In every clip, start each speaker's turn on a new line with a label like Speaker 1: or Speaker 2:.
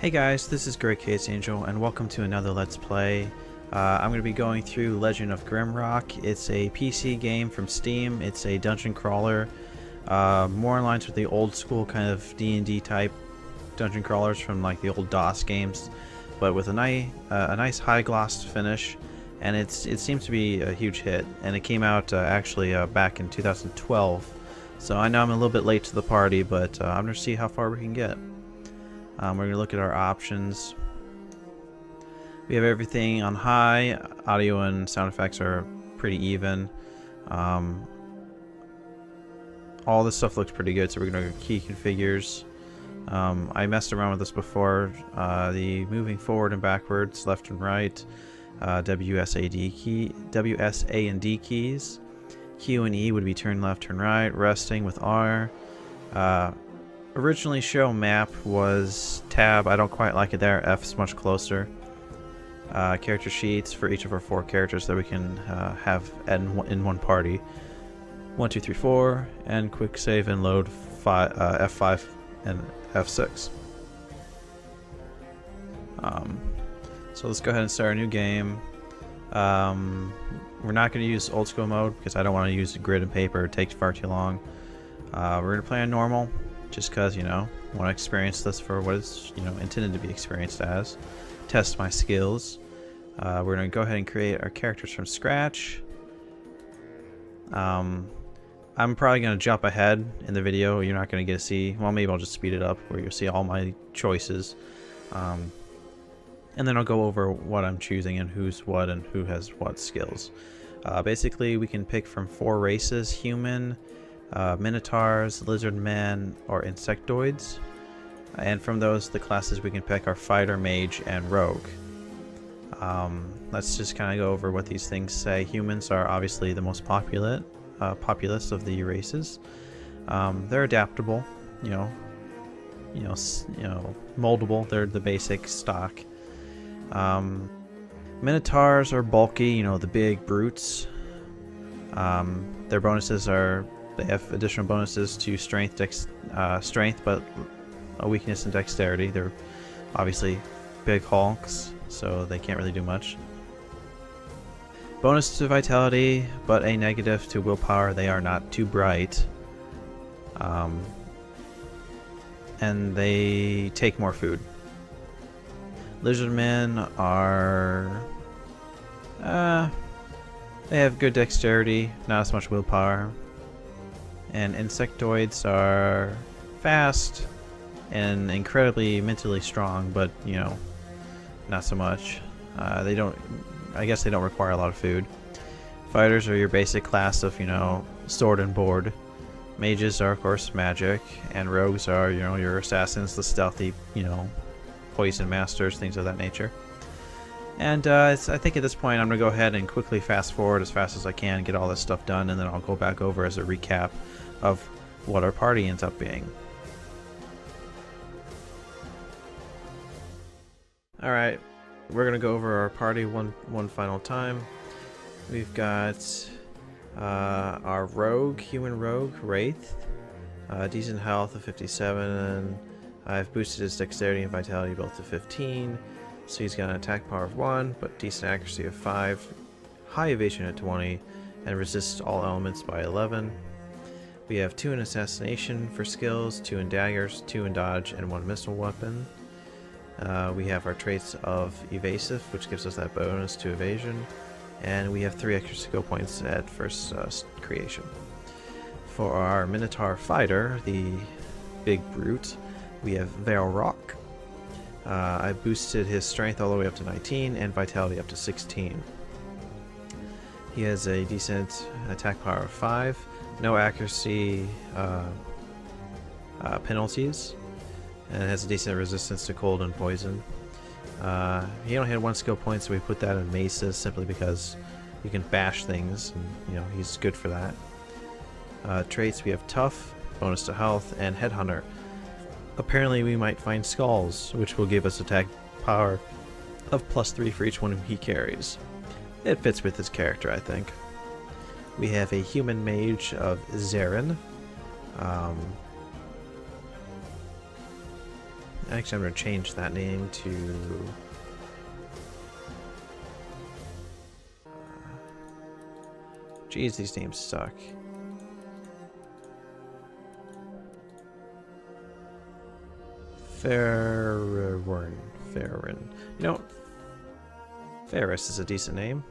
Speaker 1: Hey guys, this is Greg Case Angel, and welcome to another Let's Play. I'm going to be going through Legend of Grimrock. It's a PC game from Steam. It's a dungeon crawler, more in lines with the old school kind of D&D type dungeon crawlers from like the old DOS games, but with a nice high gloss finish, and it seems to be a huge hit. And it came out actually back in 2012, so I know I'm a little bit late to the party, but I'm going to see how far we can get. We're going to look at our options. We have everything on high. Audio and sound effects are pretty even. All this stuff looks pretty good, so we're going to go key configures. I messed around with this before. The moving forward and backwards, left and right, WSA and D keys. Q and E would be turn left, turn right. Resting with R. Originally show map was tab. I don't quite like it there. F's much closer. Character sheets for each of our 4 characters that we can have in one party. 1, 2, 3, 4, and quick save and load F5 and F6. So let's go ahead and start a new game. We're not going to use old school mode because I don't want to use grid and paper. It takes far too long. We're going to play on normal. Just because, you know, want to experience this for what it's, you know, intended to be experienced as. Test my skills. We're going to go ahead and create our characters from scratch. I'm probably going to jump ahead in the video. You're not going to get to see, well, maybe I'll just speed it up where you'll see all my choices. And then I'll go over what I'm choosing and who's what and who has what skills. Basically, we can pick from 4 races: human, minotaurs, lizard men, or insectoids. And from those, the classes we can pick are fighter, mage, and rogue. Let's just kind of go over what these things say. Humans are obviously the most populous of the races. They're adaptable, moldable. They're the basic stock. Minotaurs are bulky, the big brutes. Their bonuses are, they have additional bonuses to strength, but a weakness in dexterity. They're obviously big hulks, so they can't really do much. Bonus to vitality, but a negative to willpower. They are not too bright. And they take more food. Lizardmen are... they have good dexterity, not as much willpower. And insectoids are fast and incredibly mentally strong, but not so much. I guess they don't require a lot of food. Fighters are your basic class of sword and board. Mages are of course magic, and rogues are your assassins, the stealthy poison masters, things of that nature. And I think at this point I'm gonna go ahead and quickly fast forward as fast as I can, get all this stuff done, and then I'll go back over as a recap of what our party ends up being. Alright, we're going to go over our party one final time. We've got our rogue, human rogue, Wraith. Decent health of 57, and I've boosted his dexterity and vitality both to 15. So he's got an attack power of 1, but decent accuracy of 5, high evasion at 20, and resists all elements by 11. We have 2 in assassination for skills, 2 in daggers, 2 in dodge, and 1 missile weapon. We have our traits of evasive, which gives us that bonus to evasion, and we have 3 extra skill points at first creation. For our Minotaur fighter, the big brute, we have Veil Rock. I boosted his strength all the way up to 19 and vitality up to 16. He has a decent attack power of 5. No accuracy penalties, and it has a decent resistance to cold and poison. He only had 1 skill point, so we put that in maces simply because you can bash things, and he's good for that. Traits, we have tough, bonus to health, and headhunter. Apparently we might find skulls, which will give us attack power of +3 for each one he carries. It fits with his character, I think. We have a human mage of Zarin. Actually, I'm going to change that name to... Geez, these names suck. Farron. You know, Ferris is a decent name.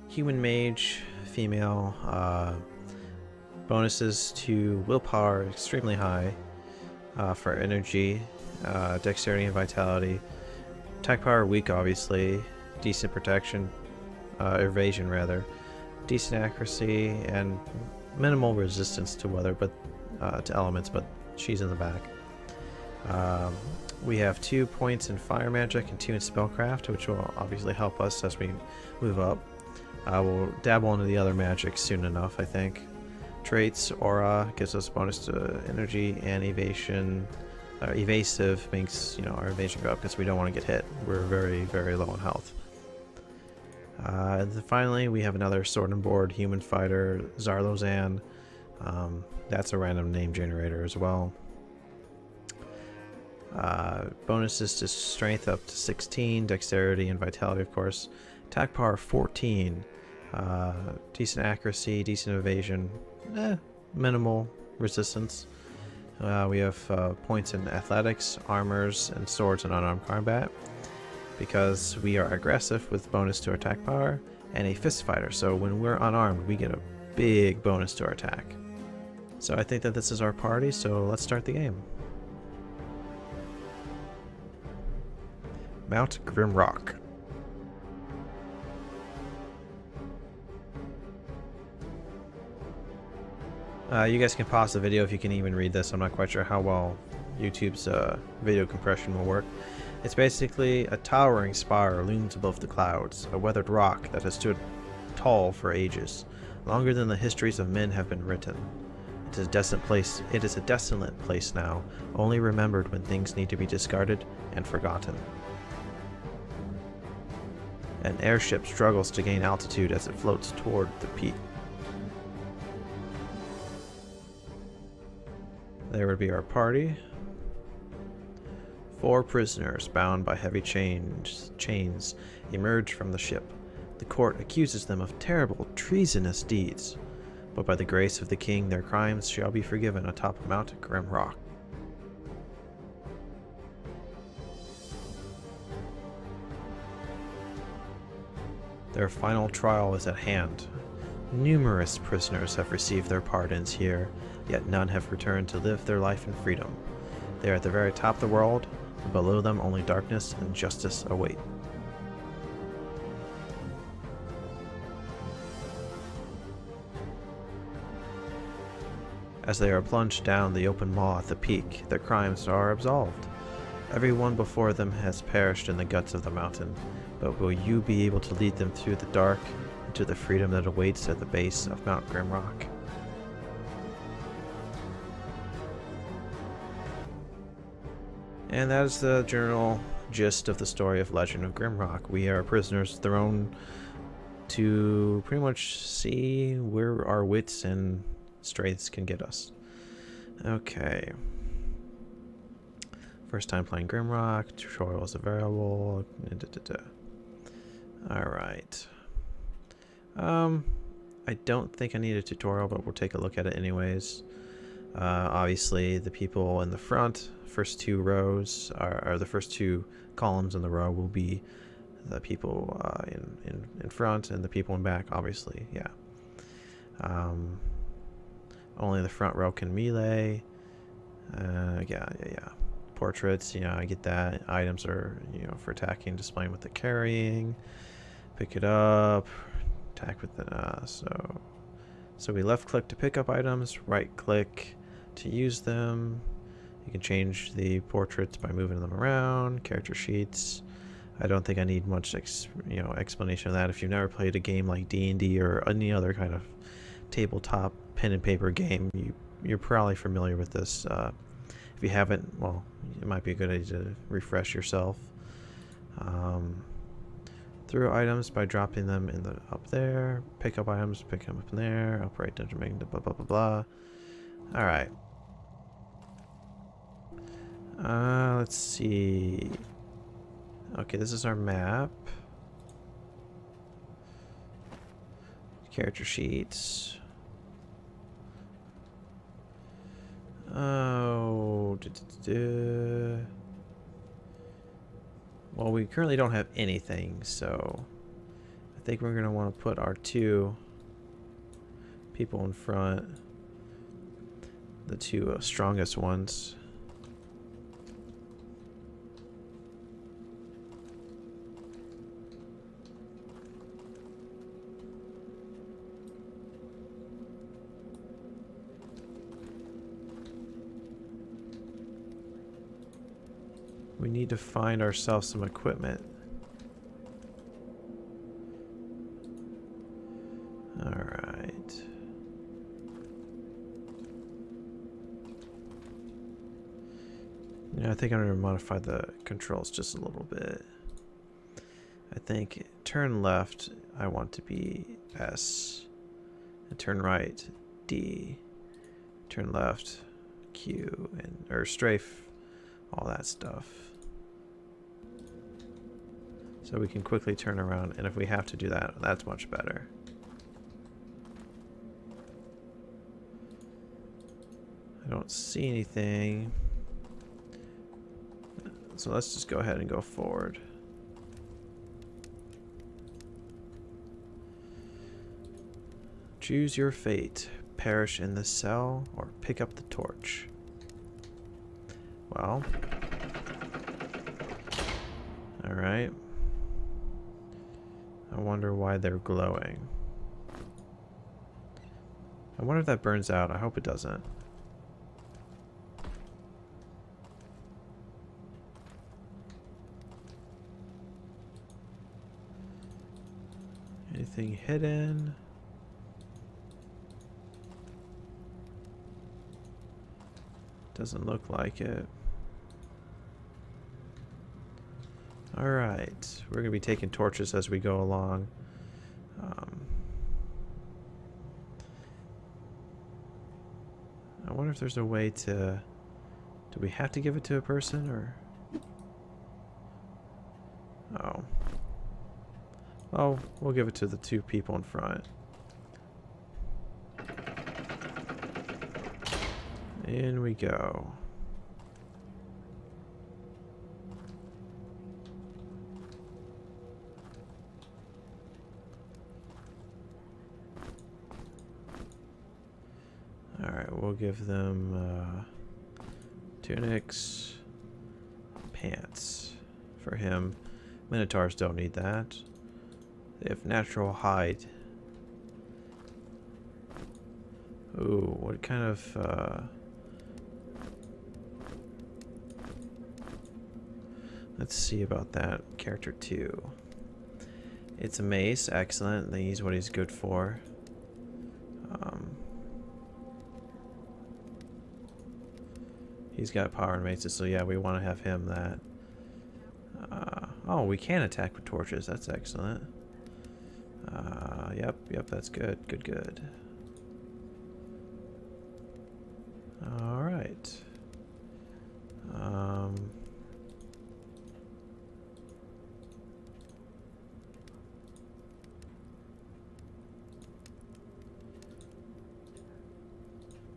Speaker 1: Human mage, female, bonuses to willpower extremely high, for energy, dexterity and vitality. Attack power weak, obviously. Decent protection, evasion rather. Decent accuracy and minimal resistance to weather, but to elements, but she's in the back. We have 2 points in fire magic and 2 in spellcraft, which will obviously help us as we move up. We'll dabble into the other magic soon enough, I think. Traits, aura gives us bonus to energy, and evasion. Evasive makes, you know, our evasion go up because we don't want to get hit. We're very, very low on health. And then finally, we have another sword and board human fighter, Zarlozan. That's a random name generator as well. Bonuses to strength up to 16, dexterity and vitality, of course. Attack power 14. Decent accuracy, decent evasion, minimal resistance. We have points in athletics, armors, and swords and unarmed combat, because we are aggressive with bonus to our attack power, and a fist fighter, so when we're unarmed we get a big bonus to our attack. So I think that this is our party, so let's start the game. Mount Grimrock. You guys can pause the video if you can even read this. I'm not quite sure how well YouTube's video compression will work. It's basically a towering spire looms above the clouds, a weathered rock that has stood tall for ages, longer than the histories of men have been written. It is a desolate place now, only remembered when things need to be discarded and forgotten. An airship struggles to gain altitude as it floats toward the peak. There would be our party. 4 prisoners bound by heavy chains emerge from the ship. The court accuses them of terrible treasonous deeds, but by the grace of the king their crimes shall be forgiven atop Mount Grimrock. Their final trial is at hand. Numerous prisoners have received their pardons here, yet none have returned to live their life in freedom. They are at the very top of the world, and below them only darkness and justice await. As they are plunged down the open maw at the peak, their crimes are absolved. Everyone before them has perished in the guts of the mountain, but will you be able to lead them through the dark into the freedom that awaits at the base of Mount Grimrock? And that is the general gist of the story of Legend of Grimrock. We are prisoners thrown to pretty much see where our wits and strengths can get us. Okay. First time playing Grimrock, tutorials available. Alright. I don't think I need a tutorial, but we'll take a look at it anyways. Obviously, the people in the front, first 2 rows, or the first 2 columns in the row will be the people in front, and the people in back, obviously, yeah. Only the front row can melee. Yeah. Portraits, you know, I get that. Items are, you know, for attacking, displaying with the carrying. Pick it up. Attack with the, so we left click to pick up items, right click to use them. You can change the portraits by moving them around. Character sheets. I don't think I need much explanation of that. If you've never played a game like D&D or any other kind of tabletop pen and paper game, you're probably familiar with this. If you haven't, well, it might be a good idea to refresh yourself. Through items by dropping them in the up there. Pick up items, pick them up in there. Upright dungeon, blah blah blah blah. All right. Let's see. Okay, this is our map. Character sheets. Oh, well, we currently don't have anything, so I think we're gonna want to put our 2 people in front, the 2 strongest ones. We need to find ourselves some equipment. Alright. Yeah, I think I'm going to modify the controls just a little bit. I think turn left, I want to be S. And turn right, D. Turn left, Q. Or strafe, all that stuff. So we can quickly turn around, and if we have to do that, that's much better. I don't see anything. So let's just go ahead and go forward. Choose your fate. Perish in the cell or pick up the torch. Well. Alright. I wonder why they're glowing. I wonder if that burns out. I hope it doesn't. Anything hidden? Doesn't look like it. Alright, we're going to be taking torches as we go along. I wonder if there's a way to... Do we have to give it to a person, or... Oh. Oh, we'll give it to the 2 people in front. In we go. Alright, we'll give them tunics, pants for him. Minotaurs don't need that. They have natural hide. Ooh, what kind of... Let's see about that. Character 2. It's a mace. Excellent. He's what he's good for. He's got power and maces, so yeah, we want to have him that. Oh, we can attack with torches. That's excellent. Yep, that's good. Good. Alright.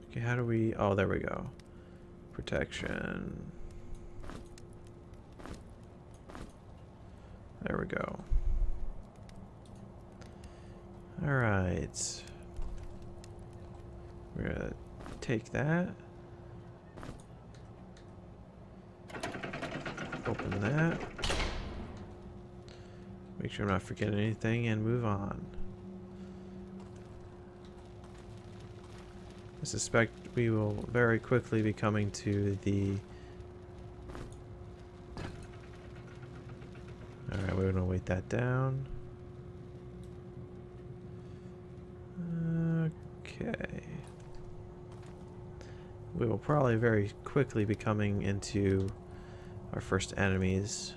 Speaker 1: Okay, how do we... Oh, there we go. Protection. There we go. Alright. We're gonna take that. Open that. Make sure I'm not forgetting anything and move on. I suspect we will very quickly be coming to the... Alright, we're gonna weight that down. Okay. We will probably very quickly be coming into our first enemies.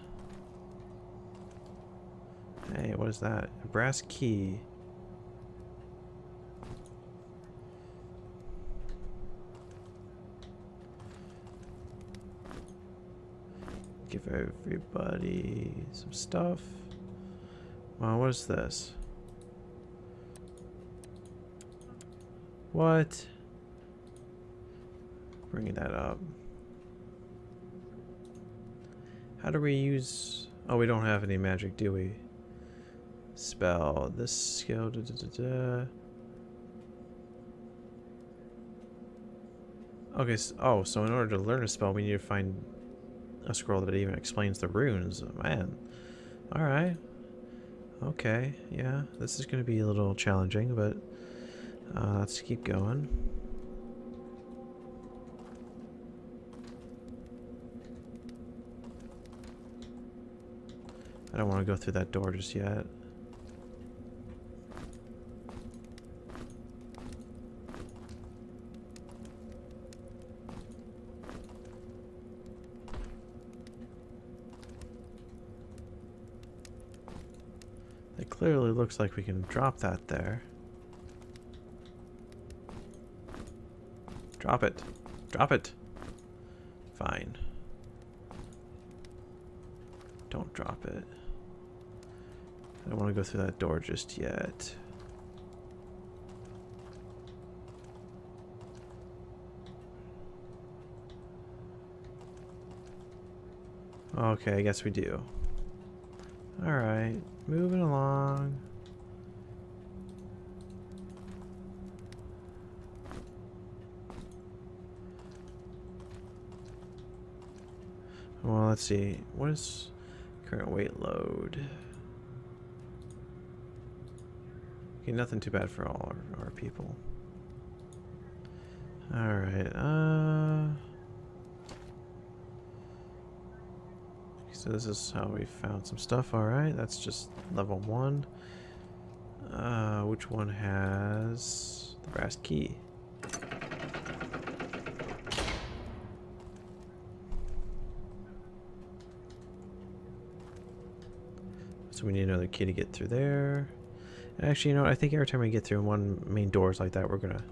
Speaker 1: Hey, what is that? A brass key. Give everybody some stuff. Wow, what is this? What? Bringing that up. How do we use... Oh, we don't have any magic, do we? Spell. This skill... Okay, so, so in order to learn a spell, we need to find a scroll that even explains the runes. Man. Alright. Okay, yeah. This is going to be a little challenging, but let's keep going. I don't want to go through that door just yet. It clearly looks like we can drop that there. Drop it. Drop it. Fine. Don't drop it. I don't want to go through that door just yet. Okay, I guess we do. Alright, moving along. Well, let's see. What is current weight load? Okay, nothing too bad for all our people. Alright, so this is how we found some stuff. Alright, that's just level 1. Which one has the brass key? So we need another key to get through there. Actually, you know what? I think every time we get through one main doors like that, we're gonna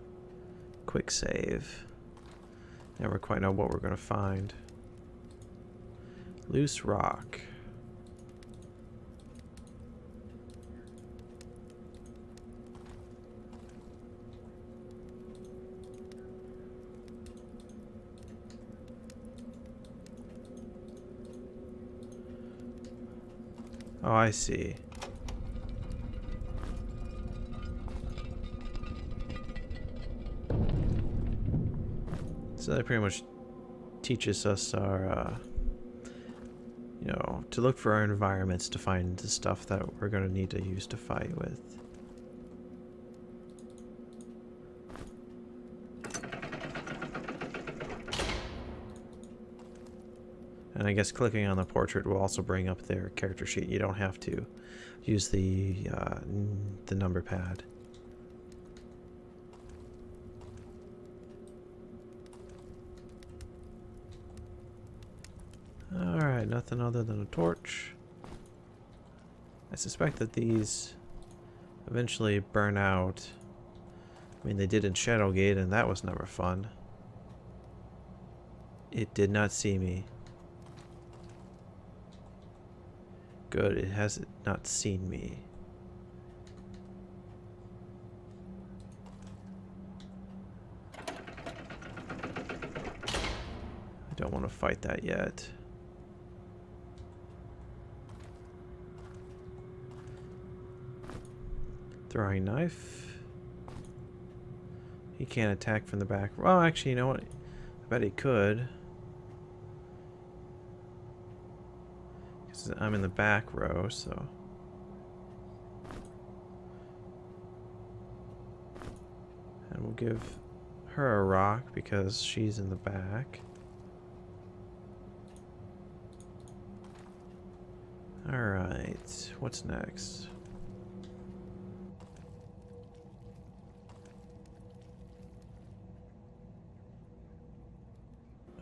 Speaker 1: quick save. Never quite know what we're gonna find. Loose rock. Oh, I see. So that pretty much teaches us our, you know, to look for our environments to find the stuff that we're going to need to use to fight with. And I guess clicking on the portrait will also bring up their character sheet. You don't have to use the number pad. Alright, nothing other than a torch. I suspect that these eventually burn out. I mean, they did in Shadowgate, and that was never fun. It did not see me. Good, it has not seen me. I don't want to fight that yet. Throwing knife. He can't attack from the back. Well, actually, you know what? I bet he could. Because I'm in the back row, so. And we'll give her a rock because she's in the back. Alright, what's next?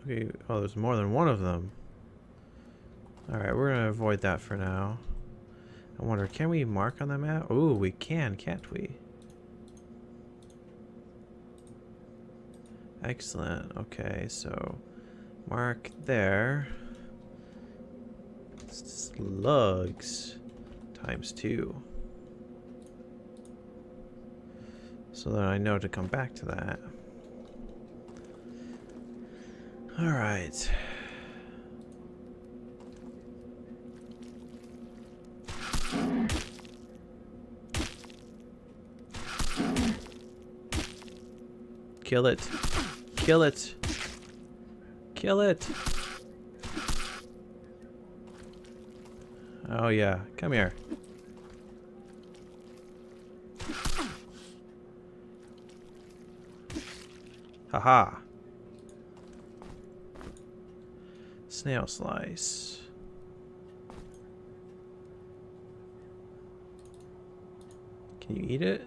Speaker 1: Okay, oh, there's more than one of them. Alright, we're gonna avoid that for now. I wonder, can we mark on the map? Ooh, we can, can't we? Excellent. Okay, so mark there. Slugs times 2. So that I know to come back to that. Alright. Kill it. Kill it. Kill it. Oh yeah, come here. Haha. Snail slice. Can you eat it?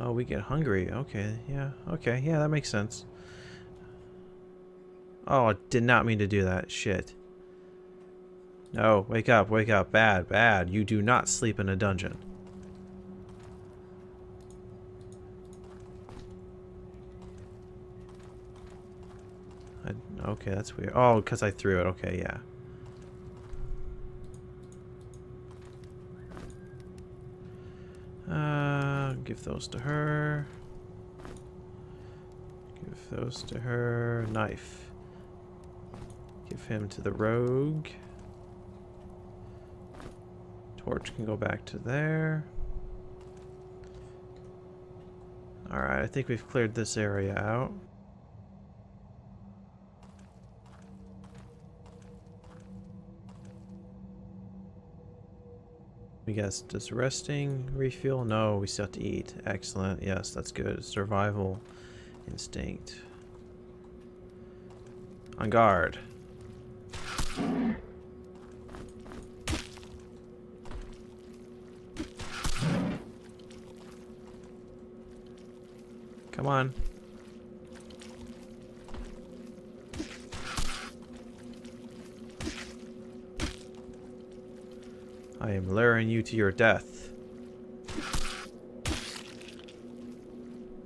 Speaker 1: Oh, we get hungry. Okay, yeah. Okay, yeah, that makes sense. Oh, I did not mean to do that. Shit. No, wake up, wake up. Bad, bad. You do not sleep in a dungeon. Okay, that's weird. Oh, because I threw it. Okay, yeah. Give those to her. Give those to her. Knife. Give him to the rogue. Torch can go back to there. Alright, I think we've cleared this area out. I guess, does resting refuel? No, we still have to eat. Excellent. Yes, that's good. Survival instinct. On guard. Come on. I am luring you to your death.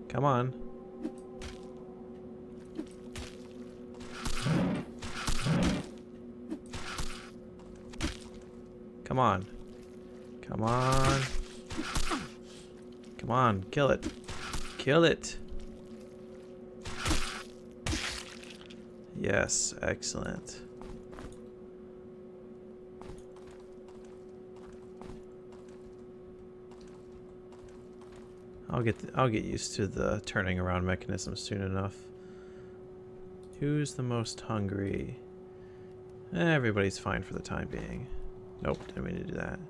Speaker 1: Come on. Come on. Come on. Come on, kill it. Kill it. Yes, excellent. I'll get used to the turning around mechanism soon enough. Who's the most hungry? Everybody's fine for the time being. Nope, didn't mean to do that.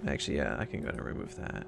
Speaker 1: Actually, yeah, I can go and remove that.